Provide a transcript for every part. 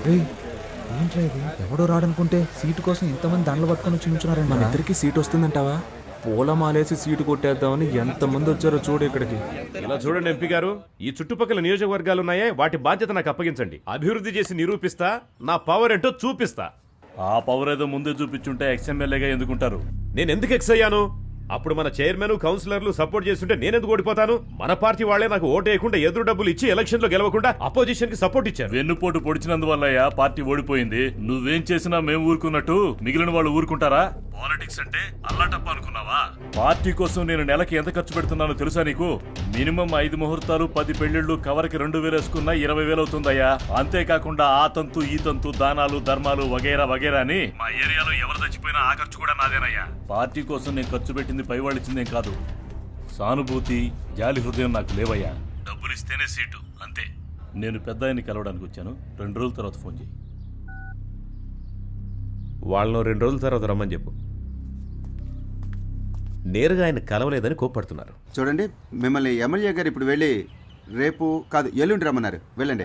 ఏంట్రా ఇది? ఎవడో రాడనుకుంటే సీటు కోసం ఇంతమంది దండలు పట్టుకొని వచ్చి నుంచున్నారండి. మన ఇద్దరికి సీట్ వస్తుందంటావా? పూలమాలేసి సీటు కొట్టేద్దామని ఎంతమంది వచ్చారో చూడు ఇక్కడికి. ఇలా చూడండి ఎంపీ గారు, ఈ చుట్టుపక్కల నియోజకవర్గాలు ఉన్నాయే, వాటి బాధ్యత నాకు అప్పగించండి. అభివృద్ధి చేసి నిరూపిస్తా, నా పవర్ ఏంటో చూపిస్తా. ఆ పవర్ ఏదో ముందే చూపించుంటే ఎక్స్ఎమ్మెల్యేగా ఎందుకుంటారు? నేను ఎందుకు ఎక్స్ అయ్యాను? అప్పుడు మన చైర్మన్ కౌన్సిలర్లు సపోర్ట్ చేస్తుంటే నేనెందుకు ఓడిపోతాను? మన పార్టీ వాళ్లే నాకు ఓటేయకుండా ఎదురు డబ్బులు ఇచ్చి ఎలక్షన్ లో గెలవకుండా అపోజిషన్ కి సపోర్ట్ ఇచ్చారు. వెన్నుపోటు పొడిచినందువల్లయ్యా పార్టీ ఓడిపోయింది. నువ్వేం చేసినా మేము ఊరుకున్నట్టు మిగిలిన వాళ్ళు ఊరుకుంటారా? పాలిటిక్స్ అంటే అల్లాటప్ప అనుకున్నావా? పార్టీ కోసం నేను నెలకి ఎంత ఖర్చు పెడుతున్నానో తెలుసా నీకు? మినిమం 5 ముహూర్తాలు 10 పెళ్లిళ్లు కవర్కి 2000 వేసుకున్నా 20,000 అవుతుందయ్యా. అంతేకాకుండా ఆ తంతు ఈ తంతు దానాలు ధర్మాలు వగైరా వగైరా అని మా ఏరియాలో ఎవరు చచ్చిపోయినా ఆ ఖర్చు కూడా నాదేనయ్యా. పార్టీ కోసం నేను ఖర్చు పెట్టింది పైవాళ్ళిచ్చిందేం కాదు. సానుభూతి జాలి హృదయం నాకు లేవయ్యా. డబ్బులు ఇస్తేనే సీటు అంతే. నేను పెద్ద ఆయన్ని కలవడానికి వచ్చాను. 2 రోజుల తర్వాత ఫోన్ చేయి. వాళ్ళను 2 రోజుల తర్వాత రమ్మని చెప్పు. నేరుగా ఆయన కలవలేదని కోప్పడుతున్నారు. చూడండి, మిమ్మల్ని ఎమ్మెల్యే గారు ఇప్పుడు వెళ్ళి రేపు కాదు ఎల్లుండి రమ్మన్నారు. వెళ్ళండి.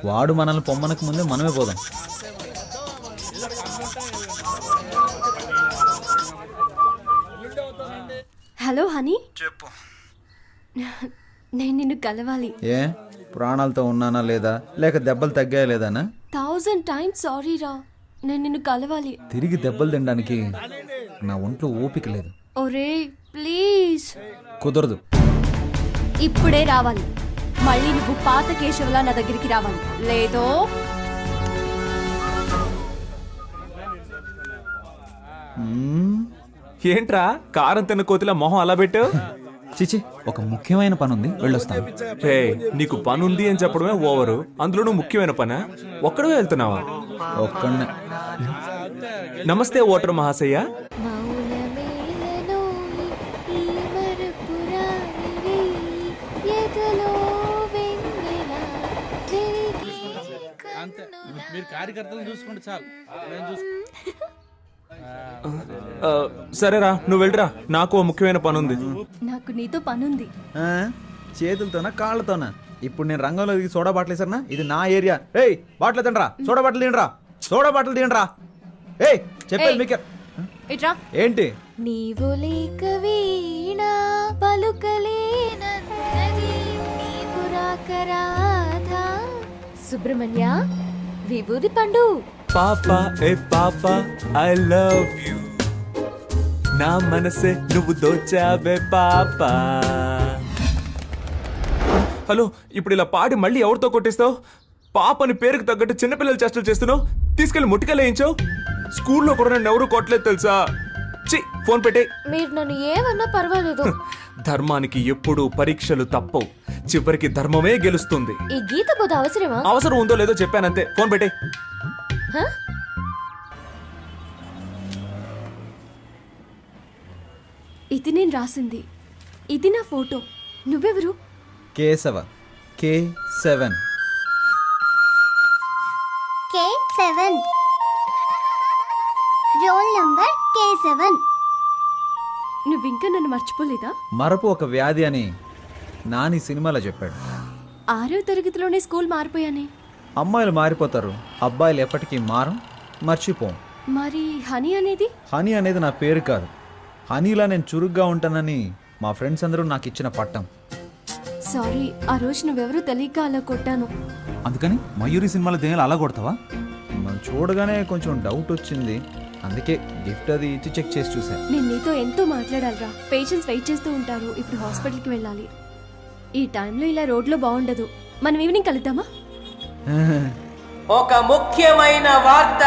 వాడు మనల్ని పొమ్మనకు ముందే మనమే పోదాం. హలో హనీ, చెప్పు. నేను నిన్ను కలవాలి. ఏ ప్రాణాలతో ఉన్నానా లేదా, లేక దెబ్బలు తగ్గాయా లేదానా? 1000 times సారీ రా, నేను నిన్ను కలవాలి. తిరిగి దెబ్బలు తినడానికి నా ఒంట్లో ఓపిక లేదు. ఒరే ప్లీజ్. కుదరదు. ఇప్పుడే రావాలి. మళ్ళీ నువ్వు పాత కేశవలా నా దగ్గరికి రావాలి, లేదో ఏంట్రా కారం తిన్న కోతిలా మొహం అలా పెట్టు? చిచి, ఒక ముఖ్యమైన పని ఉంది, వెళ్ళొస్తాను. రే, నీకు పని ఉంది అని చెప్పడమే ఓవరు, అందులో నువ్వు ముఖ్యమైన పనా? ఒక్కడవే వెళ్తున్నావా? ఒక్కడనే. నమస్తే ఓటర్ మహాశయ్య. మీరు కార్యకర్తలను చూసుకుంటే చాలు. సరేరా, నువ్వు వెళ్ళరా, నాకు ఓ ముఖ్యమైన పని ఉంది. నాకు నీతో పనుంది. చేతులతోనా కాళ్ళతోనా? ఇప్పుడు నేను రంగంలో దిగి సోడా బాటలు వేసారా? ఇది నా ఏరియా. ఏయ్, బాటలు తినరా, సోడా బాటలు తినరా, సోడా బాటలు తినరా. ఏయ్, చెప్పేది మీకే. ఇట్రా. ఏంటి? నీవు లేక వీణా పలుకలేనన్నది, నీవు రాక రాధా. సుబ్రహ్మణ్య, విభూది పండు. పాపా ఏ పాపా, ఐ లవ్ యు, నా మనసే నువ్వు దోచావే పాపా. హలో, ఇప్పుడు ఇలా పాడి మళ్ళీ ఎవరితో కొట్టిస్తావు? పాపని పేరుకు తగ్గట్టు చిన్నపిల్లలు చేష్టలు చేస్తున్నావు. తీసుకెళ్లి ముట్టికలేయించావు. స్కూల్లో కూడా నన్ను ఎవరు కొట్టలేదు తెలుసా? చి, ఫోన్ పెట్టే. మీరు నన్ను ఏమన్నా పర్వాలేదు. ధర్మానికి ఎప్పుడూ పరీక్షలు తప్పవు, చివరికి ధర్మమే గెలుస్తుంది. ఈ గీత బోధ అవసరమా? అవసరం ఉందో లేదో చెప్పానంతే, ఫోన్ పెట్టే. ఇది నేను రాసింది, ఇది నా ఫోటో. నువ్వెవరు? Keshava, K7. K7 roll number K7. నువ్వింకా నన్ను మర్చిపోలేదా? మరపు ఒక వ్యాధి అని నాని సినిమాలో చెప్పాడు. 6వ తరగతిలోనే స్కూల్ మారిపోయానే. అమ్మాయిలు మారిపోతారు, అబ్బాయిలు ఎప్పటికీ మారం, మర్చిపోం. మరి హనీ అనేది? హనీ అనేది నా పేరు కాదు. హనీలా నేను చురుగ్గా ఉంటానని మా ఫ్రెండ్స్ అందరూ నాకు ఇచ్చిన పట్టం. సారీ, ఆ రోజు నువ్వెవరో తెలియక అలా కొట్టాను. అందుకని మయూరి సినిమాలో దేనిలో అలా కొడతావా? మనం చూడగానే కొంచెం డౌట్ వచ్చింది, అందుకే గిఫ్ట్ అది ఇచ్చి చెక్ చేసి చూసా. నేను నీతో ఎంతో మాట్లాడాలిరా. పేషెంట్స్ వెయిట్ చేస్తూ ఉంటారు. ఇప్పుడు హాస్పిటల్కి వెళ్ళాలి. ఈ టైంలో ఇలా రోడ్లో బాగుండదు. మనం ఈవినింగ్ కలుద్దామా? ఒక ముఖ్యమైన వార్త.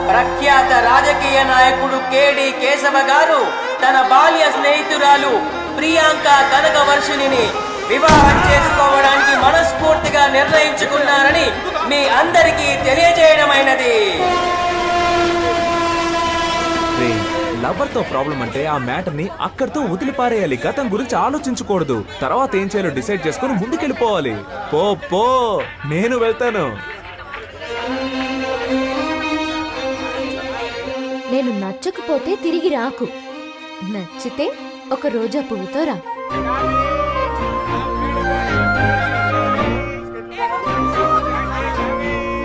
ప్రఖ్యాత రాజకీయ నాయకుడు కేడి కేశవ గారు తన బాల్య స్నేహితురాలు ప్రియాంక కనకవర్షిణిని వివాహం చేసుకోవడానికి మనస్ఫూర్తిగా నిర్ణయించుకున్నారని మీ అందరికీ తెలియజేయడమైనది. లవర్ తో ప్రాబ్లం అంటే ఆ మ్యాటర్ ని అక్కడితో వదిలిపారేయాలి. గతం గురించి ఆలోచించకూడదు. తర్వాత ఏం చేయాలో డిసైడ్ చేసుకుని ముందుకెళ్ళిపోవాలి. పో పో, నేను వెళ్తాను. నేను నచ్చకపోతే తిరిగి రాకు, నచ్చితే ఒక రోజా పువ్వుతో రా.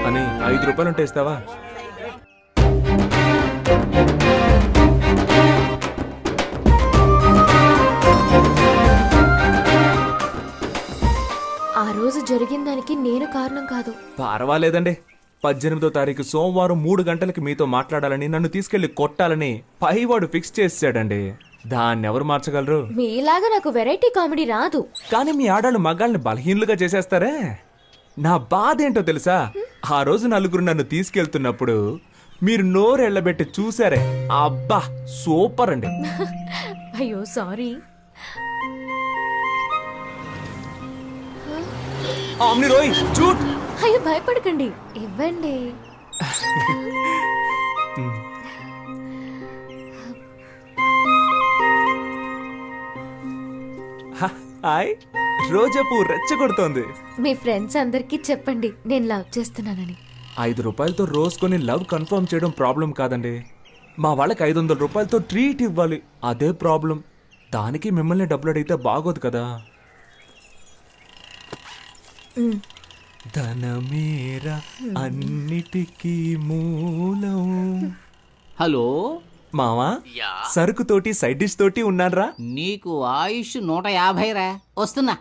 అని ₹5 ఉంటే ఇస్తావా? ఆ రోజు జరిగిన దానికి నేను కారణం కాదు. పర్వాలేదండి. 18వ తారీఖు సోమవారం 3 గంటలకి మీతో మాట్లాడాలని, నన్ను తీసుకెళ్లి కొట్టాలని పైవాడు ఫిక్స్ చేసాడండి. దాన్ని ఎవరు మార్చగలరు? మీలాగా నాకు వెరైటీ కామెడీ రాదు. కానీ మీ ఆడాళ్ళు మగాళ్ళని బలహీనులుగా చేసేస్తారే. నా బాధ ఏంటో తెలుసా? ఆ రోజు నలుగురు నన్ను తీసుకెళ్తున్నప్పుడు మీరు నోరెళ్ళబెట్టి చూసారే, అబ్బా సూపర్ అండి. అయ్యో సారీ. ఆమ్ని రోయ్ చూట్. అయ్యో భయపడకండి, ఇవ్వండి. హాయ్, రోజా పువ్వు రెచ్చగొడుతోంది. మీ ఫ్రెండ్స్ అందరికీ చెప్పండి నేను లవ్ చేస్తున్నానని. ₹5 రోజ్ కొని లవ్ కన్ఫర్మ్ చేయడం ప్రాబ్లం కాదండి. మా వాళ్ళకి ₹500 ట్రీట్ ఇవ్వాలి, అదే ప్రాబ్లం. దానికి మిమ్మల్ని డబ్బులు అడిగితే బాగోదు కదా. ధనమేరా అన్నిటికీ మూలం. హలో మావా, సరుకు తోటి సైడ్ డిష్ తోటి ఉన్నారా? నీకు ఆయుష్ 150 రా. వస్తున్నా.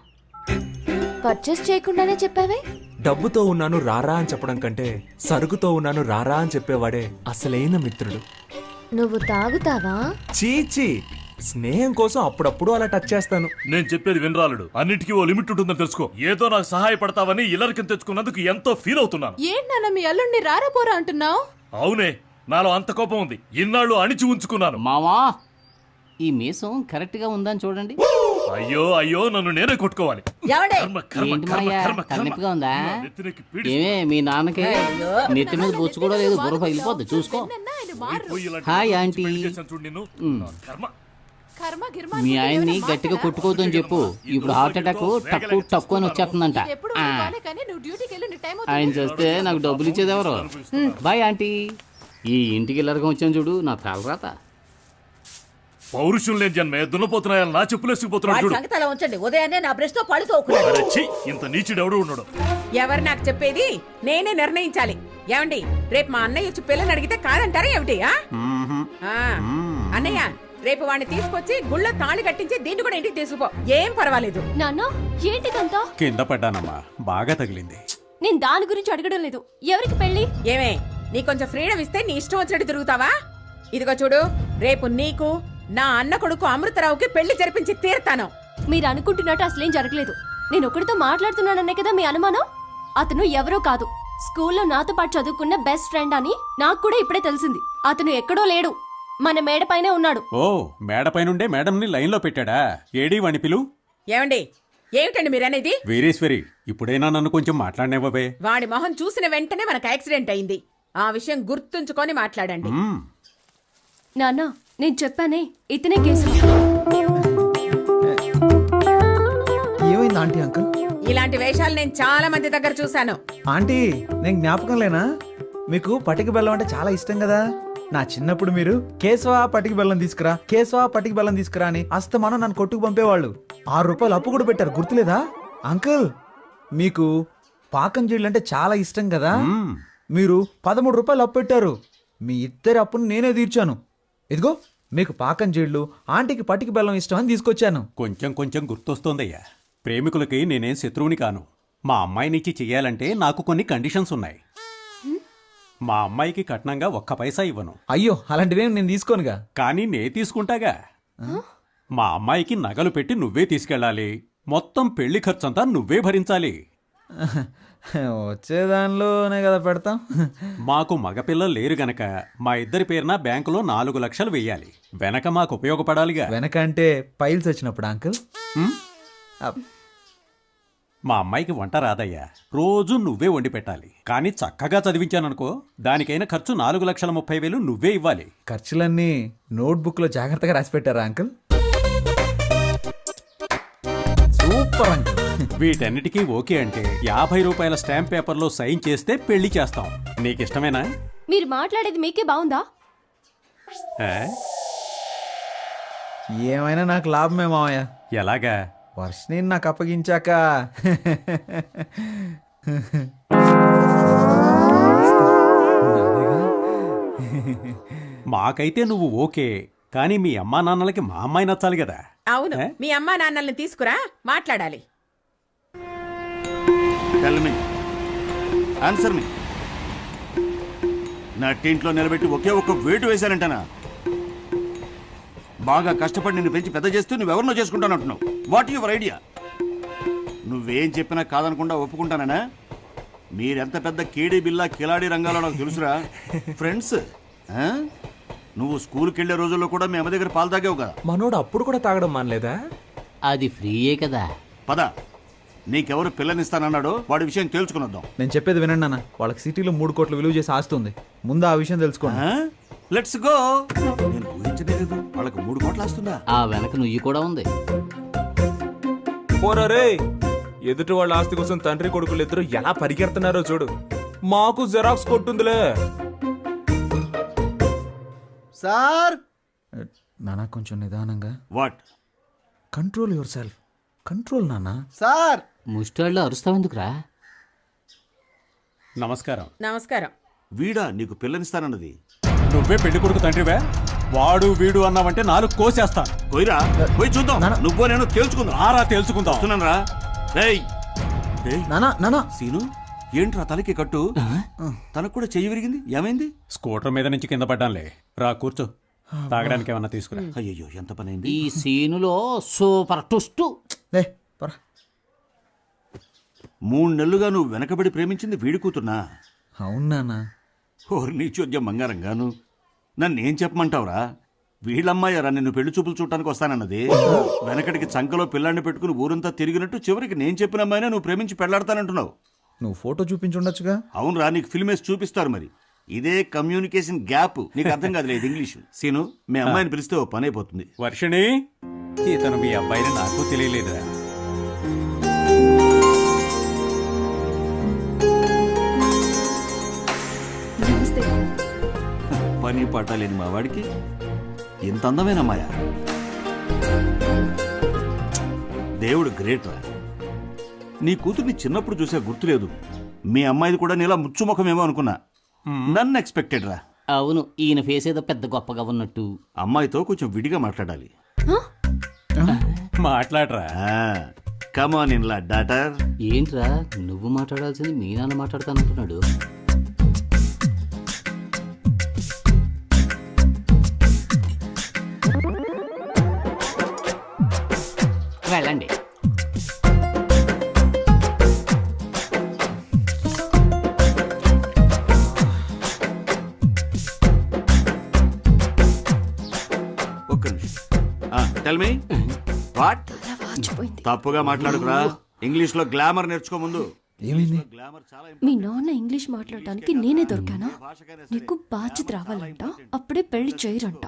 పర్చేస్ చేయకుండానే చెప్పావే. డబ్బుతో ఉన్నాను రారా అని చెప్పడం కంటే సరుకుతో ఉన్నాను రారా అని చెప్పేవాడే అసలైన మిత్రుడు. నువ్వు తాగుతావా? చీచి, స్నేహం కోసం అప్పుడప్పుడు అలా టచ్ చేస్తాను. నేను చెప్పేది వినరాలుడు. అన్నిటికీ ఓ లిమిట్ ఉంటుందని తెలుసుకో. ఏదో నాకు సహాయపడతావని ఇల్లరికం తెచ్చుకున్నందుకు ఎంతో ఫీల్ అవుతున్నాను. ఏంటన్నా మీ అల్లుడిని రారాపోరా అంటున్నావు? అవునే, నాలో అంత కోపం ఉంది. ఇన్నాళ్ళు అణిచి ఉంచుకున్నాను. మావా, ఈ మీసం కరెక్ట్ గా ఉందని చూడండి. అయ్యో అయ్యో, నన్ను నేనే కొట్టుకోవాలి. కర్మ, కర్మ, ఏంటి కర్మ, మాయా, కర్మ, కర్మ. తలనొప్పిగా ఉందా? నా నెత్తినెక్కి పీడిస్తుంది. ఏమే మీ నాన్నకి నెత్తి మీద బొచ్చు కూడా లేదు, బుర్ర పగిలిపోద్ది చూసుకో. పోయి ఇలాంటి హాయ్ పిచ్చి ఆంటీ. పెళ్లి చేశాను చూడు నిన్ను. నా కర్మ. మీ ఆయన్ని గట్టిగా కొట్టుకోవద్దని చెప్పు. ఇప్పుడు హార్ట్ అటాక్ టక్కు టక్కు అని వచ్చేస్తుందంట. ఆ. ఆయన చేస్తే నాకు డబ్బులు ఇచ్చేది ఎవరు? Bye aunty. ఈ ఇంటికి ఇల్లరకం వచ్చాను చూడు, నా తలరాత. పౌరుషం లేని జన్మే దున్నపోతున్నాయని నా చెప్పులేసుకుపోతున్నాడు చూడు. సంగతలా ఉంచండి. ఉదయాన్నే నా బ్రష్ తో పళ్ళు తోకున్నాడు. అరే ఛీ, ఇంత నీచుడు ఎవడు ఉన్నాడు? ఎవరు నాకు చెప్పేది? నేనే నిర్ణయించాలి. ఏమండి, రేపు మా అన్నయ్య వచ్చి పిల్లని అడిగితే కాదంటారా ఏమిటి? అన్నయ్య, రేపు వాడిని తీసుకొచ్చి గుళ్ళో తాళి కట్టించి దీన్ని కూడా ఇంటికి తీసుకుపో. ఏం పర్వాలేదు. నాన్న ఏంటిదంతా? కింద పడ్డానమ్మా, బాగా తగిలింది. నేను దాని గురించి అడగడం లేదు. ఎవరికి పెళ్లి? ఏమే, నీ కొంచెం ఫ్రీడమ్ ఇస్తే నీ ఇష్టం వచ్చినట్టు తిరుగుతావా? ఇదిగో చూడు, రేపు నీకు నా అన్న కొడుకు అమృతరావుకి పెళ్లి జరిపించి తీరుతాను. మీరు అనుకుంటున్నట్టు అసలేం జరగలేదు. నేను ఒకరితో మాట్లాడుతున్నానన్నే కదా మీ అనుమానం. అతను ఎవరో కాదు, స్కూల్లో నాతో పాటు చదువుకున్న బెస్ట్ ఫ్రెండ్ అని నాకు కూడా ఇప్పుడే తెలిసింది. అతను ఎక్కడో లేడు, మన మేడపైనే ఉన్నాడు. ఓ, మేడపైనుండే మేడంని లైన్లో పెట్టాడా? ఏడీ వాణి పిలు. ఏమండి, ఏమిటండి మీరనేది? వీరేశ్వరి, ఇప్పుడైనా నన్ను కొంచెం మాట్లాడినవ్వవే. వాడి మొహం చూసిన వెంటనే మనకు యాక్సిడెంట్ అయింది. ఆ విషయం గుర్తుంచుకొని మాట్లాడండి. నాన్న, నేను చెప్పానే, ఇతనే కేసు. ఏమైంది ఆంటీ అంకుల్? ఇలాంటి వేషాలు నేను చాలా మంది దగ్గర చూశాను. ఆంటీ, నేను జ్ఞాపకం లేనా? మీకు పటిక బెల్లం అంటే చాలా ఇష్టం కదా. నా చిన్నప్పుడు మీరు కేశవా పటిక బెల్లం తీసుకురా, కేశవా పటిక బెల్లం తీసుకురా అని అస్తమానం నన్ను కొట్టుకు పంపేవాళ్ళు. ₹6 అప్పు కూడా పెట్టారు, గుర్తులేదా? అంకుల్, మీకు పాకం జీళ్ళు అంటే చాలా ఇష్టం కదా. మీరు ₹13 అప్పు పెట్టారు. మీ ఇద్దరి అప్పును నేనే తీర్చాను. ఇదిగో మీకు పాకం జీళ్ళు, ఆంటీకి పటిక బెల్లం ఇష్టం అని తీసుకొచ్చాను. కొంచెం కొంచెం గుర్తొస్తోందయ్యా. ప్రేమికులకి నేనేం శత్రువుని కాను. మా అమ్మాయినిచ్చి చెయ్యాలంటే నాకు కొన్ని కండిషన్స్ ఉన్నాయి. మా అమ్మాయికి కట్నంగా 1 పైసా ఇవ్వను. అయ్యో, అలాంటివేం నేను తీసుకోనుగా. కానీ నే తీసుకుంటాగా. మా అమ్మాయికి నగలు పెట్టి నువ్వే తీసుకెళ్ళాలి. మొత్తం పెళ్లి ఖర్చంతా నువ్వే భరించాలి. వచ్చేదానిలోనే కదా పెడతాం. మాకు మగపిల్లలు లేరు గనక మా ఇద్దరి పేరున బ్యాంకులో 4 లక్షలు వెయ్యాలి. వెనక మాకు ఉపయోగపడాలిగా. వెనక అంటే పైల్స్ వచ్చినప్పుడు అంకుల్. మా అమ్మాయికి వంట రాదయ్యా. రోజు నువ్వే వండి పెట్టాలి. కానీ చక్కగా చదివించాననుకో, దానికైన ఖర్చు 4,30,000 నువ్వే ఇవ్వాలి. ఖర్చులన్నీ నోట్బుక్ లో జాగ్రత్తగా రాసి పెట్టారా అంకుల్? Super uncle. వీటన్నిటికీ ఓకే అంటే ₹50 స్టాంప్ పేపర్లో సైన్ చేస్తే పెళ్లి చేస్తాం. నీకిష్టమేనా? మీరు మాట్లాడేది మీకే బాగుందా? ఏమైనా నాకు లాభమే మావయ్య. ఎలాగా? వర్షని నాకు అప్పగించాక మాకైతే నువ్వు ఓకే, కానీ మీ అమ్మా నాన్నలకి మా అమ్మాయి నచ్చాలి కదా. అవును, ఏ? మీ అమ్మా నాన్నల్ని తీసుకురా, మాట్లాడాలి. టెల్ మీ, ఆన్సర్ మీ. నా టీంట్లో నిలబెట్టి ఒకే ఒక్క వేటు వేశానంటనా? బాగా కష్టపడి నిన్ను పెంచి పెద్ద చేస్తూ నువ్వెవరినో చేసుకుంటానంటున్నావు. What your idea? నువ్వేం చెప్పినా కాదనకుండా ఒప్పుకుంటానా? మీరెంత పెద్ద కేడీ బిల్లా కిలాడీ రంగాలో నాకు తెలుసురా. ఫ్రెండ్స్, నువ్వు స్కూల్కి వెళ్ళే రోజుల్లో కూడా మీ అమ్మ దగ్గర పాలు తాగావు కదా. మనోడు అప్పుడు కూడా తాగడం మానలేదా? అది ఫ్రీయే కదా. పద, నీకెవరు పిల్లనిస్తానన్నాడో వాడి విషయం తేల్చుకునొద్దాం. నేను చెప్పేది వినండి నాన్న, వాళ్ళకి సిటీలో 3 కోట్లు విలువ చేసి ఆస్తుంది. ముందు ఆ విషయం తెలుసుకోండి. Let's go. నేను ఊహించనే లేదు వాళ్ళకి 3 కోట్లు వస్తుందా. ఆ వెనక నుయ్యి కూడా ఉంది. పోరా రే, ఎదుటి వాళ్ళ ఆస్తి కోసం తండ్రి కొడుకులు ఇద్దరు ఎలా పరిగెడుతున్నారో చూడు. మాకు జెరాక్స్ కొట్టుందిలే. సార్ నాన్న, కొంచెం నిదానంగా. What? Control your self. Control నాన్న. సార్ ముష్టాళ్ళు అరుస్తావెందుకురా? నమస్కారం. నమస్కారం. వీడా నీకు పిల్లనిస్తానన్నది? నువ్వే పెళ్లి కొడుకు తండ్రివే. వాడు వీడు అన్నావంటే 4 కోసేస్తాను. పోయిరా, పోయి చూద్దాం. నువ్వో నేను తేల్చుకుందాం. ఆరా తేల్చుకుందాం. వస్తున్నాను రా. రేయ్ నానా నానా, సీను, ఏంట్రా తలకి కట్టు? తనకు కూడా చెయ్యి విరిగింది, ఏమైంది? స్కూటర్ మీద నుంచి కింద పడ్డానులే. రా కూర్చో, తాగడానికి ఏమన్నా తీసుకురా. అయ్యో, ఎంత పని అయింది. ఈ సీనులో సూపర్ ట్విస్ట్. 3 నెలలుగా నువ్వు వెనకబడి ప్రేమించింది వీడి కూతున్నా? అవును నాన్న. ఓరి నీ చోద్యం బంగారంగాను. నన్నేం చెప్పమంటావురా? వీళ్ళమ్మాయారా నిన్ను పెళ్లి చూపులు చూడటానికి వస్తానన్నది. వెనకడికి చంకలో పిల్లాన్ని పెట్టుకుని ఊరంతా తిరిగినట్టు చివరికి నేను చెప్పిన అమ్మాయినే నువ్వు ప్రేమించి పెళ్లాడతానంటున్నావు. నువ్వు ఫోటో చూపించుండొచ్చుగా. అవునరా, నీకు ఫిల్మ్ వేసి చూపిస్తారు. మరి ఇదే కమ్యూనికేషన్ గ్యాప్. నీకు అర్థం కాదులేదు ఇంగ్లీషు. సీను, మీ అమ్మాయిని పిలిస్తే ఓ పని అయిపోతుంది. వర్షిణి, ఇతను మీ అబ్బాయిని నాకు తెలియలేదురా. పని పాట లేని మా వాడికి ఇంత అందమైన అమ్మాయా? దేవుడు గ్రేట్ రా. నీ కూతుర్ని చిన్నప్పుడు చూసే గుర్తులేదు. మీ అమ్మాయిది కూడా నీలా ముచ్చుముఖమేమో అనుకున్నా. నన్ను ఎక్స్పెక్టెడ్ రా. అవును, ఈయన ఫేస్ ఏదో పెద్ద గొప్పగా ఉన్నట్టు. అమ్మాయితో కొంచెం విడిగా మాట్లాడాలి. మాట్లాడరా. కమాన్ ఇన్ లా డాటర్. ఏంట్రా నువ్వు మాట్లాడాల్సింది మీ నాన్న మాట్లాడతానంటున్నాడు. వెళ్ళండి. ఒక్క నిమిషం. Tell me what? తప్పుగా మాట్లాడుకురా. ఇంగ్లీష్ లో గ్లామర్ నేర్చుకో ముందు. ఏమైంది? మీ నాన్న ఇంగ్లీష్ మాట్లాడటానికి నేనే దొరికానా? నీకు బాధ్యత రావాలంట, అప్పుడే పెళ్లి చేయరంట.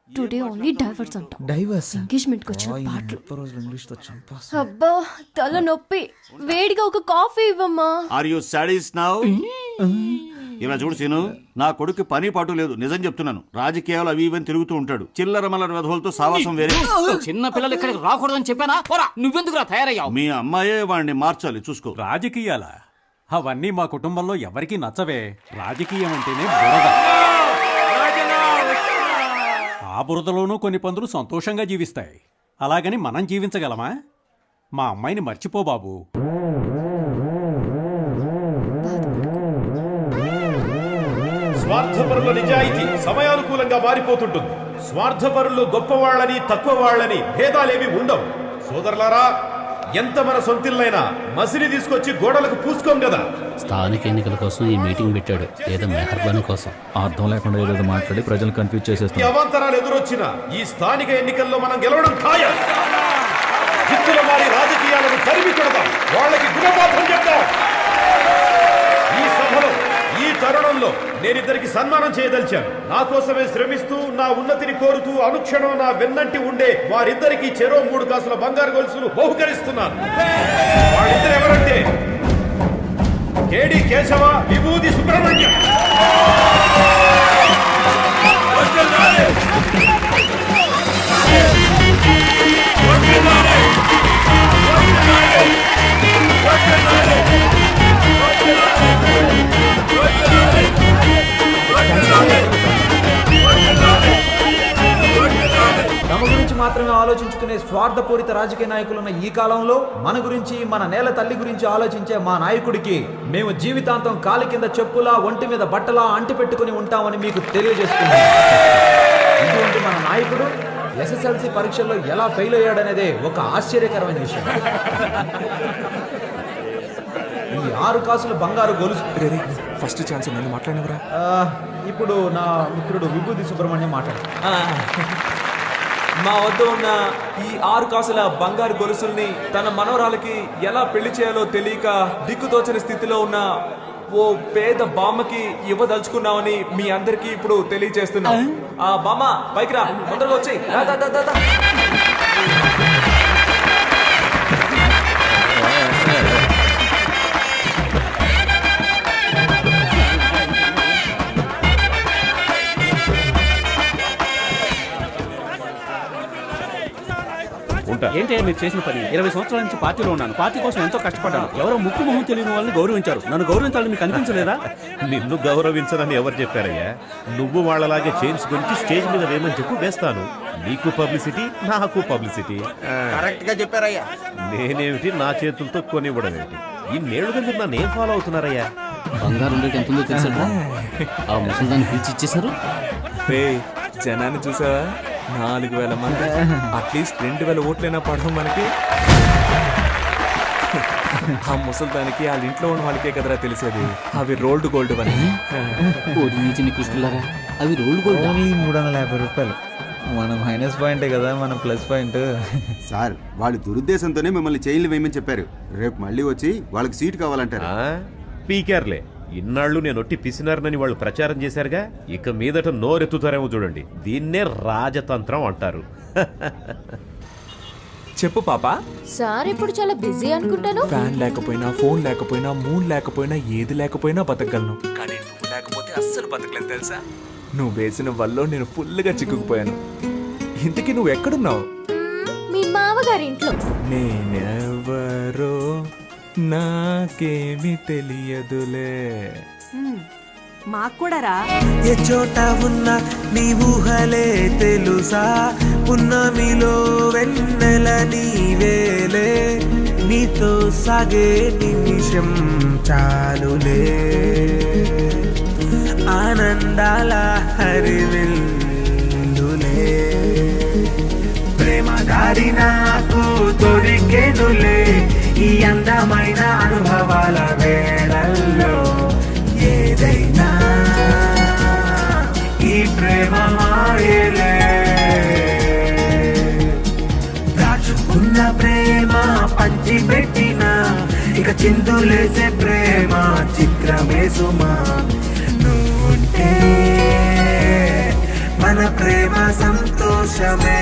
టుడే ఓన్లీ డైవర్స్ అంట. డైవర్స్? ఎంగేజ్మెంట్ కి వచ్చిన పాటలు. ఇంగ్లీష్ తో చంపేస్తా. అబ్బా తల నొప్పి. వేడిగా ఒక కాఫీ ఇవ్వమ్మా. Are you sadist now? ఇలా చూడు సీను, నా కొడుకు పని పాటు లేదు. నిజం చెప్తున్నాను. రాజకీయాలు అవి ఇవని తిరుగుతూ ఉంటాడు. చిల్లర మల్లర వెధవులతో సావాసం వేరే. చిన్న పిల్లలు ఇక్కడికి రాకూడదని చెప్పానా? పోరా, నువ్వెందుకురా తయారయ్యావు? మీ అమ్మాయే వాడిని మార్చాలి, చూసుకో. రాజకీయాలా? అవన్నీ మా కుటుంబంలో ఎవరికీ నచ్చవే. రాజకీయం అంటేనే బురద. ఆ బురదలోనూ కొన్ని పందులు సంతోషంగా జీవిస్తాయి. అలాగని మనం జీవించగలమా? మా అమ్మాయిని మర్చిపో బాబు. స్వార్థపరుల నిజాయితీ సమయానుకూలంగా మారిపోతుంటుంది. స్వార్థపరులు గొప్పవాళ్ళని తక్కువ వాళ్ళని భేదాలేవి ఉండవు. సోదరులారా, ఎంత మన సొంతిల్లైనా మసిని తీసుకొచ్చి గోడలకు పూసుకోం కదా. స్థానిక ఎన్నికల కోసం ఈ మీటింగ్ పెట్టాడు, ఏదో మెహర్బానీ కోసం. అర్థం లేకుండా ఏదో మాట్లాడి ప్రజలు కన్ఫ్యూజ్ చేసేస్తాం. అవాంతరాలు ఎదురొచ్చిన ఈ స్థానిక ఎన్నికల్లో మనం గెలవడం ఖాయం. జిత్తుల వారి రాజకీయాలను తరిమి కొడదాం, వాళ్ళకి గుణపాఠం చెప్తాం. ఈ సభలో ఈ తరుణంలో నేనిద్దరికి సన్మానం చేయదలిచాను. నా కోసమే శ్రమిస్తూ, నా ఉన్నతిని కోరుతూ అనుక్షణం నా వెన్నంటి ఉండే వారిద్దరికి చెరో 3 కాసుల బంగారు గొలుసులు బహుకరిస్తున్నాను. వాళ్ళిద్దరు ఎవరంటే కేడి కేశవ, విభూది సుబ్రహ్మణ్యం. స్వార్థపూరిత రాజకీయ నాయకులున్న ఈ కాలంలో మన గురించి, మన నేల తల్లి గురించి ఆలోచించే మా నాయకుడికి మేము జీవితాంతం కాలి కింద చెప్పులా, ఒంటి మీద బట్టలా అంటి పెట్టుకుని ఉంటామని మీకు తెలియజేస్తున్నాం. ఇటువంటి మన నాయకుడు SSLC పరీక్షల్లో ఎలా ఫెయిల్ అయ్యాడనేదే ఒక ఆశ్చర్యకరమైన విషయం. ఈ 6 కాసుల బంగారు గొలుసు. ఫస్ట్ ఛాన్స్ నన్ను మాట్లాడినవరా? ఇప్పుడు నా మిత్రుడు విభూతి సుబ్రహ్మణ్యం మాట్లాడు. మా వద్ద ఉన్న ఈ 6 కాసుల బంగారు గొలుసుల్ని తన మనవరాలకి ఎలా పెళ్లి చేయాలో తెలియక దిక్కుతోచని స్థితిలో ఉన్న ఓ పేద బామ్మకి ఇవ్వదలుచుకున్నామని మీ అందరికీ ఇప్పుడు తెలియజేస్తున్నాం. ఆ బామ్మ పైకి రా, తొందరగా వచ్చి. ఏంటి మీరు చేసిన పని? 20 సంవత్సరాల నుంచి పార్టీలో ఉన్నాను. పార్టీ కోసం ఎంతో కష్టపడ్డాను. ఎవరో ముక్కు మొహం తెలియని వాళ్ళని గౌరవించారు. నన్ను గౌరవించాలని మీకు అనిపించలేదా? నిన్ను గౌరవించదని ఎవరు చెప్పారయ్యా? నువ్వు వాళ్ళలాగే చైన్స్ గురించి స్టేజ్ మీద వేయమని చెప్పు, వేస్తాను. నీకు పబ్లిసిటీ, నాకు పబ్లిసిటీ. కరెక్ట్ గా చెప్పారయ్యా. నేనేమిటి నా చేతులతో కొనివ్వడం ఏమిటి? ఇన్నేళ్లుగా మీరు నన్ను ఏం ఫాలో అవుతున్నారయ్యా? బంగారం రేట్ ఎంత ఉందో తెలుసా? ఆ ముసలిదాన్ని పిలిచి ఇచ్చేసారు. జనాన్ని చూసావా? 4,000 మంది. అట్లీస్ట్ 2,000 ఓట్లైనా పడడం మనకి. ఆ ముసలిదానికి వాళ్ళ ఇంట్లో ఉన్న వాళ్ళకే కదరా తెలిసేది అవి రోల్డ్ గోల్డ్ అని. కృష్ణులారా, అవి రోల్డ్ గోల్డ్. ఓన్లీ 350 రూపాయలు. మన మైనస్ పాయింటే కదా మన ప్లస్ పాయింట్. సార్, వాళ్ళు దురుద్దేశంతోనే మిమ్మల్ని చైన్లు వేయమని చెప్పారు. రేపు మళ్ళీ వచ్చి వాళ్ళకి సీట్ కావాలంటారు. పీకేర్లే. ఇన్నాళ్ళు నేను ఒట్టి పిసినారనని వాళ్ళు ప్రచారం చేశారుగా, ఇక మీదట నోరెత్తుతారేమో చూడండి. దీన్నే రాజతంత్రం అంటారు. చెప్పు పాపా. సార్ ఇప్పుడు చాలా బిజీ అనుకుంటాను. ఫ్యాన్ లేకపోయినా, ఫోన్ లేకపోయినా, మూన్ లేకపోయినా, ఏది లేకపోయినా బతకగలను. కానీ నువ్వు లేకపోతే అస్సలు బతకలేను తెలుసా? నువ్వు వేసిన వల్ల నేను ఫుల్గా చిక్కుకుపోయాను. ఇంతకీ నువ్వు ఎక్కడున్నావు? మీ మామగారి ఇంట్లో. నేనెవరో నాకేమి తెలియదులే. మాకు కూడా రా. ఏ చోట ఉన్నా నీ ఊహలే తెలుసా? పున్నమిలో వెన్నెల నీవేలే, నీతో సాగే నిమిషం చాలులే. ఆనందాల హరివిల్లులే, ప్రేమ దారి నాకు దొరికెనులే. ఈ అందమైన అనుభవాల వేళల్లో ఏదైనా ఈ ప్రేమ మాయలే. దాచుకున్న ప్రేమ పంచిపెట్టిన ఇక చిందులేసే ప్రేమ చిత్రమే సుమా. నువ్వుంటే మన ప్రేమ సంతోషమే.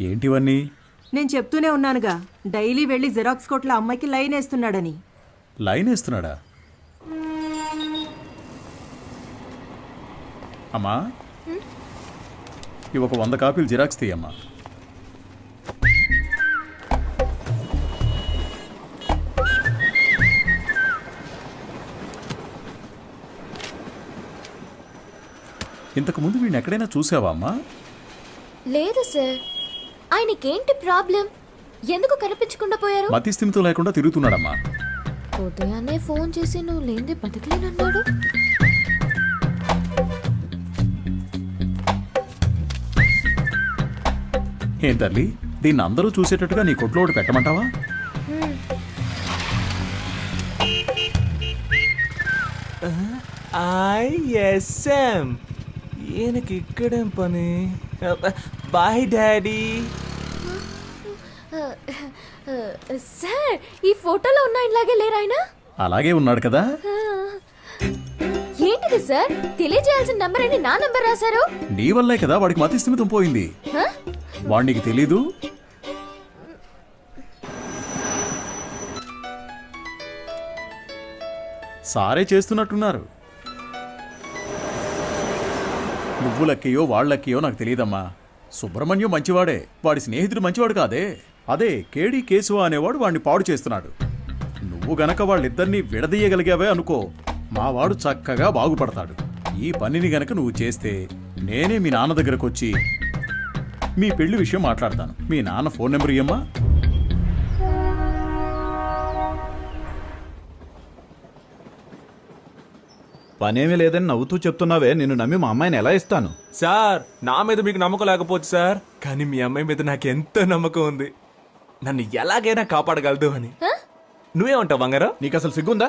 ఏంటివన్నీ? నేను చెప్తూనే ఉన్నానుగా, డైలీ వెళ్ళి జిరాక్స్ కొట్ల అమ్మాయికి లైన్ వేస్తున్నాడని. లైన్ వేస్తున్నాడా? అమ్మా, ఇవి ఒక 100 కాపీలు జిరాక్స్ తీయమ్మా. ఇంతకుముందు వీడిని ఎక్కడైనా చూసావా అమ్మా? లేదు సార్. ఆయనకేంటి ప్రాబ్లం? ఎందుకు కనిపించకుండా పోయారు? మతి స్థిమితం లేకుండా తిరుగుతున్నాడమ్మా. ఉదయాన్నే ఫోన్ చేసి నువ్వు లేనిదే బతకలేనన్నాడు. ఏం తల్లి, దీన్ని అందరూ చూసేటట్టుగా నీ కొట్లో ఒకటి పెట్టమంటావా? ISM. ఈయనకి ఇక్కడేం పని? Bye daddy. సార్, ఈ ఫోటోలో ఉన్న ఇలాగే లేరు ఆయన? అలాగే ఉన్నాడు కదా. ఏంటిది సార్? తెలియజేయాల్సిన నంబర్ అని నా నంబర్ రాశారు. నీ వల్లే కదా వాడికి మతి స్థిమితం పోయింది. వాడికి తెలీదు. సారే చేస్తున్నట్టున్నారు. నువ్వు లక్కయో వాళ్ళక్కయో నాకు తెలియదమ్మా. సుబ్రహ్మణ్యం మంచివాడే, వాడి స్నేహితుడు మంచివాడు కాదే. అదే కేడి కేశవ అనేవాడు వాడిని పాడు చేస్తున్నాడు. నువ్వు గనక వాళ్ళిద్దరినీ విడదీయగలిగావే అనుకో, మావాడు చక్కగా బాగుపడతాడు. ఈ పనిని గనక నువ్వు చేస్తే నేనే మీ నాన్న దగ్గరకు వచ్చి మీ పెళ్లి విషయం మాట్లాడతాను. మీ నాన్న ఫోన్ నెంబర్ ఇయ్యమ్మా. పనేమీ లేదని నవ్వుతూ చెప్తున్నావే, నిన్ను నమ్మి మా అమ్మాయిని ఎలా ఇస్తాను? సార్, నా మీద మీకు నమ్మకం లేకపోవచ్చు సార్, కానీ మీ అమ్మాయి మీద నాకు ఎంతో నమ్మకం ఉంది. నన్ను ఎలాగైనా కాపాడగలదు అని. నువ్వేమంటావు బంగారం? నీకు అసలు సిగ్గుందా?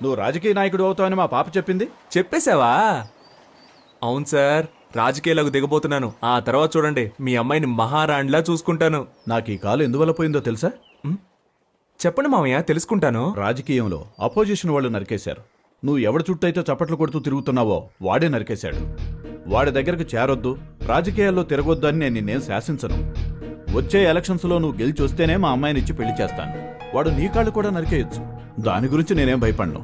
నువ్వు రాజకీయ నాయకుడు అవుతావని మా పాప చెప్పింది. చెప్పేశావా? అవును సార్, రాజకీయాలకు దిగబోతున్నాను. ఆ తర్వాత చూడండి, మీ అమ్మాయిని మహారాణిలా చూసుకుంటాను. నాకు ఈ కాలు ఎందువల్ల పోయిందో తెలుసా? చెప్పండి మామయ్య, తెలుసుకుంటాను. రాజకీయంలో అపోజిషన్ వాళ్ళు నరికేశారు. నువ్వు ఎవడి చుట్టూ అయితే చప్పట్లు కొడుతూ తిరుగుతున్నావో వాడే నరికేశాడు. వాడి దగ్గరకు చేరొద్దు, రాజకీయాల్లో తిరగొద్దు అని నేను నిన్నేం శాసించను. వచ్చే ఎలక్షన్స్లో నువ్వు గెలిచి వస్తేనే మా అమ్మాయిని ఇచ్చి పెళ్లి చేస్తాను. వాడు నీ కాళ్ళు కూడా నరికేయొచ్చు, దాని గురించి నేనేం భయపడను.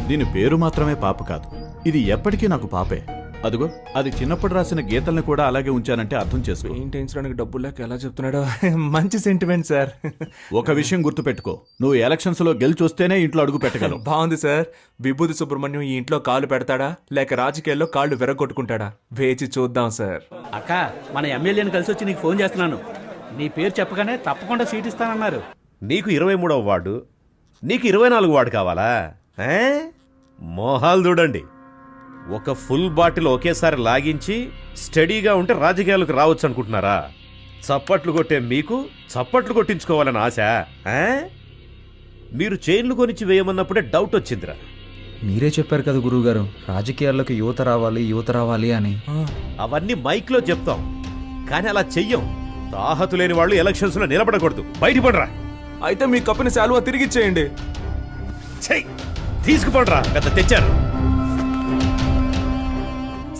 దీని పేరు మాత్రమే పాప కాదు, ఇది ఎప్పటికీ నాకు పాపే. అదిగో, అది చిన్నప్పుడు రాసిన గీతల్ని కూడా అలాగే ఉంచానంటే అర్థం చేసుకో. పెయింటించడానికి డబ్బులు లేక ఎలా చెప్తున్నాడో. మంచి సెంటిమెంట్ సార్. ఒక విషయం గుర్తుపెట్టుకో, నువ్వు ఎలక్షన్స్ లో గెలిచి వస్తేనే ఇంట్లో అడుగు పెట్టగలవు. బాగుంది సార్. విభూతి సుబ్రహ్మణ్యం ఈ ఇంట్లో కాలు పెడతాడా లేక రాజకీయాల్లో కాళ్ళు విరగొట్టుకుంటాడా? వేచి చూద్దాం సార్. అక్క, మన ఎమ్మెల్యేని కలిసి వచ్చి నీకు ఫోన్ చేస్తున్నాను. నీ పేరు చెప్పగానే తప్పకుండా సీట్ ఇస్తానన్నారు. నీకు 23వ వార్డు, నీకు 24 వార్డు కావాలా? మోహాలు చూడండి. ఒక ఫుల్ బాటిల్ ఒకేసారి లాగించి స్టడీగా ఉంటే రాజకీయాలకు రావచ్చు అనుకుంటున్నారా? చప్పట్లు కొట్టే మీకు చప్పట్లు కొట్టించుకోవాలని ఆశ? మీరు చైన్లు కొనిచ్చి వేయమన్నప్పుడే డౌట్ వచ్చిందిరా. మీరే చెప్పారు కదా గురువుగారు, రాజకీయాల్లోకి యువత రావాలి అని. అవన్నీ మైక్లో చెప్తాం, కానీ అలా చెయ్యం. తాహతు లేని వాళ్ళు ఎలక్షన్స్ లో నిలబడకూడదు. బయటపడరా. అయితే మీ కప్పిన శాలువా తిరిగిచ్చేయండి. తీసుకుపడరా, పెద్ద తెచ్చారు.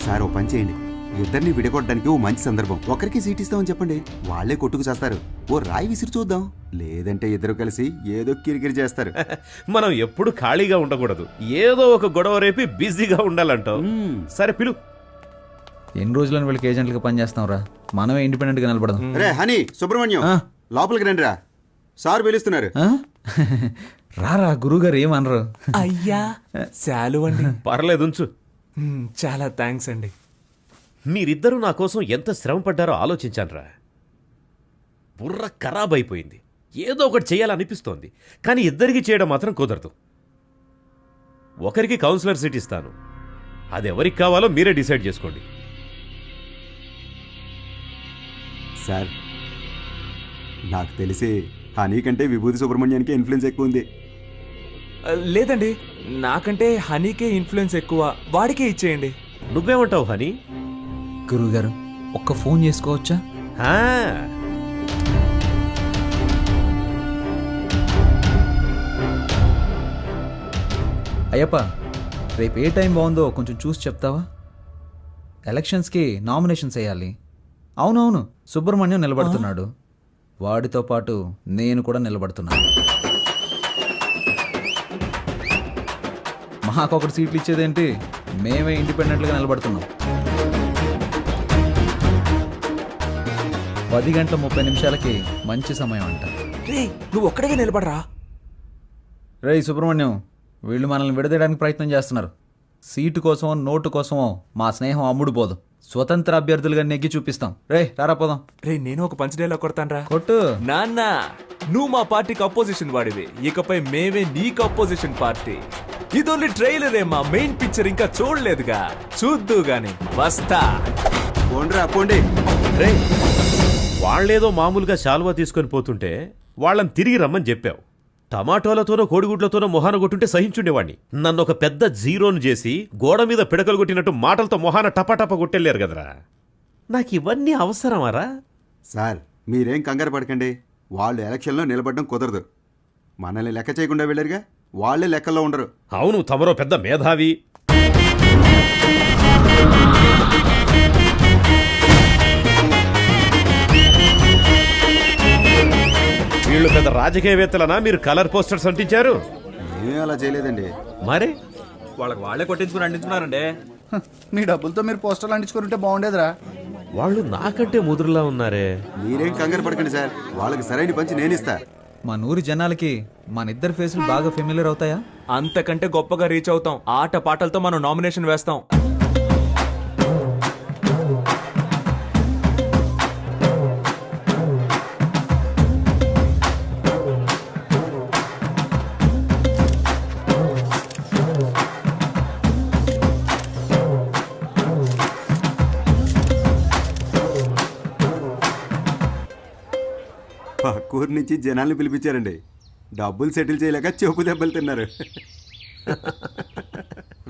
సార్, ఓ పని చేయండి, ఇద్దరిని విడగొట్టడానికి ఓ మంచి సందర్భం. ఒకరికి సీట్ ఇస్తామని చెప్పండి, వాళ్లే కొట్టుకు చేస్తారు. ఓ రాయి విసిరి చూద్దాం, లేదంటే ఇద్దరు కలిసి ఏదో కిరికిరి చేస్తారు. మనం ఎప్పుడు ఖాళీగా ఉండకూడదు, ఏదో ఒక గొడవ రేపి బిజీగా ఉండాలంటావు. సరే పిలు. ఎన్ని రోజులని వీళ్ళకి ఏజెంట్లుగా పనిచేస్తాం రా, మనమే ఇండిపెండెంట్ గా నిలబడదాం. రే హనీ, సుబ్రహ్మణ్యం, లోపలికి రండి రా, సార్ పిలుస్తున్నారు. రారా, గురువుగారు ఏమనరు. అయ్యా, శాలువండి. పర్లేదు, ఉంచు. చాలా థ్యాంక్స్ అండి. మీరిద్దరూ నా కోసం ఎంత శ్రమ పడ్డారో ఆలోచించానురా. బుర్ర ఖరాబ్ అయిపోయింది. ఏదో ఒకటి చేయాలనిపిస్తోంది, కానీ ఇద్దరికి చేయడం మాత్రం కుదరదు. ఒకరికి కౌన్సిలర్ సీట్ ఇస్తాను, అది ఎవరికి కావాలో మీరే డిసైడ్ చేసుకోండి. సార్, నాకు తెలిసి హనీ కంటే విభూతి సుబ్రహ్మణ్యానికి ఇన్ఫ్లుయెన్స్ ఎక్కువ ఉంది. లేదండి, నాకంటే హనీకే ఇన్ఫ్లుయెన్స్ ఎక్కువ, వాడికే ఇచ్చేయండి. నువ్వేమంటావు హనీ? గురువుగారు, ఒక్క ఫోన్ చేసుకోవచ్చా? అయ్యప్ప, రేపు ఏ టైం బాగుందో కొంచెం చూసి చెప్తావా? ఎలక్షన్స్కి నామినేషన్స్ వేయాలి. అవునవును, సుబ్రహ్మణ్యం నిలబడుతున్నాడు, వాడితో పాటు నేను కూడా నిలబడుతున్నాను. మాకొకటి సీట్లు ఇచ్చేదేంటి, మేమే ఇండిపెండెంట్గా నిలబడుతున్నాం. 10:30 మంచి సమయం అంట. నువ్వు ఒక్కడిగా నిలబడరా. రేయ్ సుబ్రహ్మణ్యం, వీళ్ళు మనల్ని విడదీయడానికి ప్రయత్నం చేస్తున్నారు. సీటు కోసమో నోటు కోసమో మా స్నేహం అమ్ముడు పోదు. స్వతంత్ర అభ్యర్థులుగా నెగ్గి చూపిస్తాం. రే రారా పోదాం. నేను ఒక పంచడేలా కొడతాను. కొట్టు. నాన్న, నువ్వు మా పార్టీకి అపోజిషన్ వాడివి, ఇకపై మేమే నీకు అపోజిషన్ పార్టీ. ఇది ఓన్లీ ట్రైలరే, మా మెయిన్ పిక్చర్ ఇంకా చూడలేదుగా, చూద్దు గాని. వస్తా. పోండి. వాళ్లేదో మామూలుగా శాలువా తీసుకొని పోతుంటే వాళ్ళని తిరిగి రమ్మని చెప్పావు. టమాటోలతోనో కోడిగుడ్లతోనో మొహాన కొట్టుంటే సహించుండేవాడిని. నన్ను ఒక పెద్ద జీరోను చేసి గోడ మీద పిడకలు కొట్టినట్టు మాటలతో మొహాన టపాటప కొట్టెళ్ళారు కదరా. నాకు ఇవన్నీ అవసరమారా? సార్, మీరేం కంగారు పడకండి, వాళ్ళు ఎలక్షన్లో నిలబడడం కుదరదు. మనల్ని లెక్క చేయకుండా వెళ్ళారుగా, వాళ్ళే లెక్కల్లో ఉండరు. అవును, తమరో పెద్ద మేధావి. వీళ్ళు పెద్ద రాజకీయవేత్తలనా మీరు కలర్ పోస్టర్స్ అంటించారు? ఏమీ అలా చేయలేదండి. మరి వాళ్ళకి వాళ్ళే కొట్టించుకుని అందించుకున్నారండి. మీ డబ్బులతో మీరు పోస్టర్లు అంటించుకుంటే బాగుండేదిరా. వాళ్ళు నాకంటే ముదురులా ఉన్నారే. మీరేం కంగారు పడకండి సార్, వాళ్ళకి సరైన పంచి నేను ఇస్తా. మన ఊరి జనాలకి మన ఇద్దరు ఫేసులు బాగా ఫెమిలియర్ అవుతాయా? అంతకంటే గొప్పగా రీచ్ అవుతాం. ఆట పాటలతో మనం నామినేషన్ వేస్తాం. పక్కూరు నుంచి జనాల్ని పిలిపించారండి. డబ్బులు సెటిల్ చేయలేక చెప్పు దెబ్బలు తిన్నారు.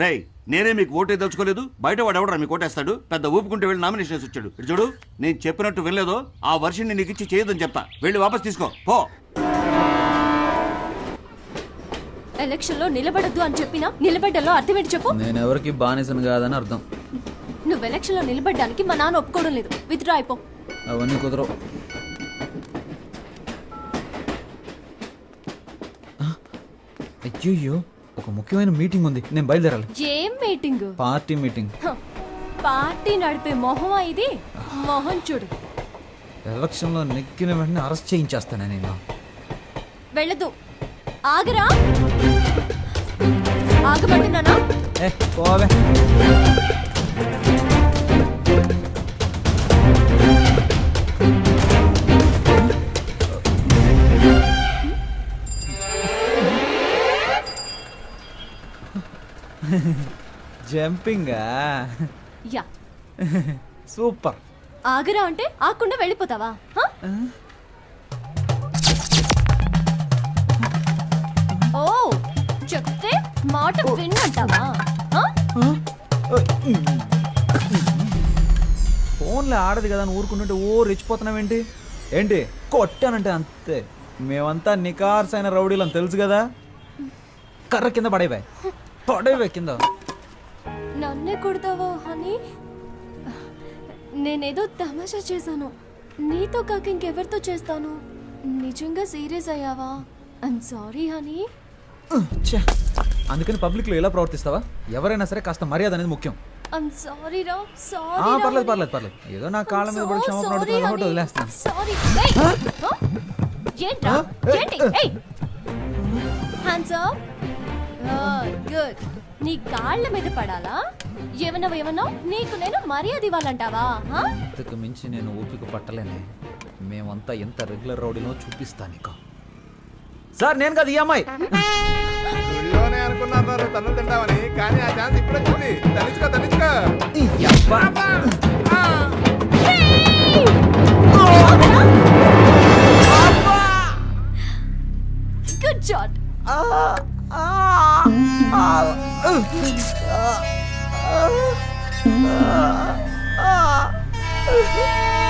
రేయ్, నేనే మీకు ఓటే దలుచుకోలేదు, బయట వాడు ఎవడరా మీకు ఓటేస్తాడు? పెద్ద ఊపుకుంటే వెళ్ళి నామినేషన్ వచ్చాడు. ఇటు చూడు, నేను చెప్పినట్టు వెళ్ళలేదో ఆ వర్షన్ని నీకు ఇచ్చి చేయదని చెప్తా. వెళ్ళి వాపస్ తీసుకో పో. ఎలక్షన్ లో నిలబడద్దు అని చెప్పినా నిలబడ్డలో అర్థం ఏంటి చెప్పు? నేను ఎవరికి బానిసను కాదని అర్థం. నువ్వు ఎలక్షన్ లో నిలబడ్డానికి మా నాన్న ఒప్పుకోవడం లేదు. విత్డ్రా అయిపో. అవన్నీ కుదరవు. అయ్యో, ఒక ముఖ్యమైన మీటింగ్ ఉంది, నేను బయలుదేరాలి. ఏం మీటింగ్? Party meeting. పార్టీ నడిపే మొహమా ఇది? మొహం చూడు. ఎలక్షన్లో నెక్కిన వెంటనే అరెస్ట్ చేయించేస్తాను నేను. వెళ్ళదు. ఆగరా. ఆగమంటున్నానా? పోవే. జంపింగా? యా. సూపర్. ఆగరా అంటే ఆకుండా వెళ్ళిపోతావా? ఓ, చెప్తే మాట విన్నంటావా? ఫోన్లో ఆడదు కదా అని ఊరుకుంటుంటే ఓ రెచ్చిపోతున్నావేంటి? ఏంటి కొట్టానంటే అంతే. మేమంతా నికార్సైన రౌడీలని తెలుసు కదా. కర్ర కింద పడేవే కింద. నన్నే కొడతావా హనీ? నేనేదో తమాషా చేశాను. నీతో కాక ఇంకెవరితో చేస్తాను? నిజంగా సీరియస్ అయ్యావా? I'm sorry honey. అందుకని పబ్లిక్ లో ఎలా ప్రవర్తిస్తావా? ఎవరైనా సరే కాస్త మర్యాద అనేది ముఖ్యం. ఐమ్ సారీ రా. సారీ. పర్లేదు. ఏదో నా కాళ్ళ మీద పడి క్షమాపణ అడుగుతున్నా కాబట్టి వదిలేస్తాను. సారీ. ఏంట్రా? ఏంటి? ఏయ్, హ్యాండ్స్ అప్. గుడ్. నీ కాళ్ళ మీద పడాలా? ఏమన్నా నీకు నేను మర్యాద ఇవ్వాలంటావా? ఇంతకు మించి నేను ఓపిక పట్టలేనే. మేమంతా ఎంత రెగ్యులర్ రౌడీలో చూపిస్తా నీకు. సార్, నేను కదా ఈ అమ్మాయి. అనుకున్నారు తను తింటామని, కానీ ఆ ఛాన్స్ ఇప్పుడు వచ్చింది. తనిచ్చుకో. Good shot.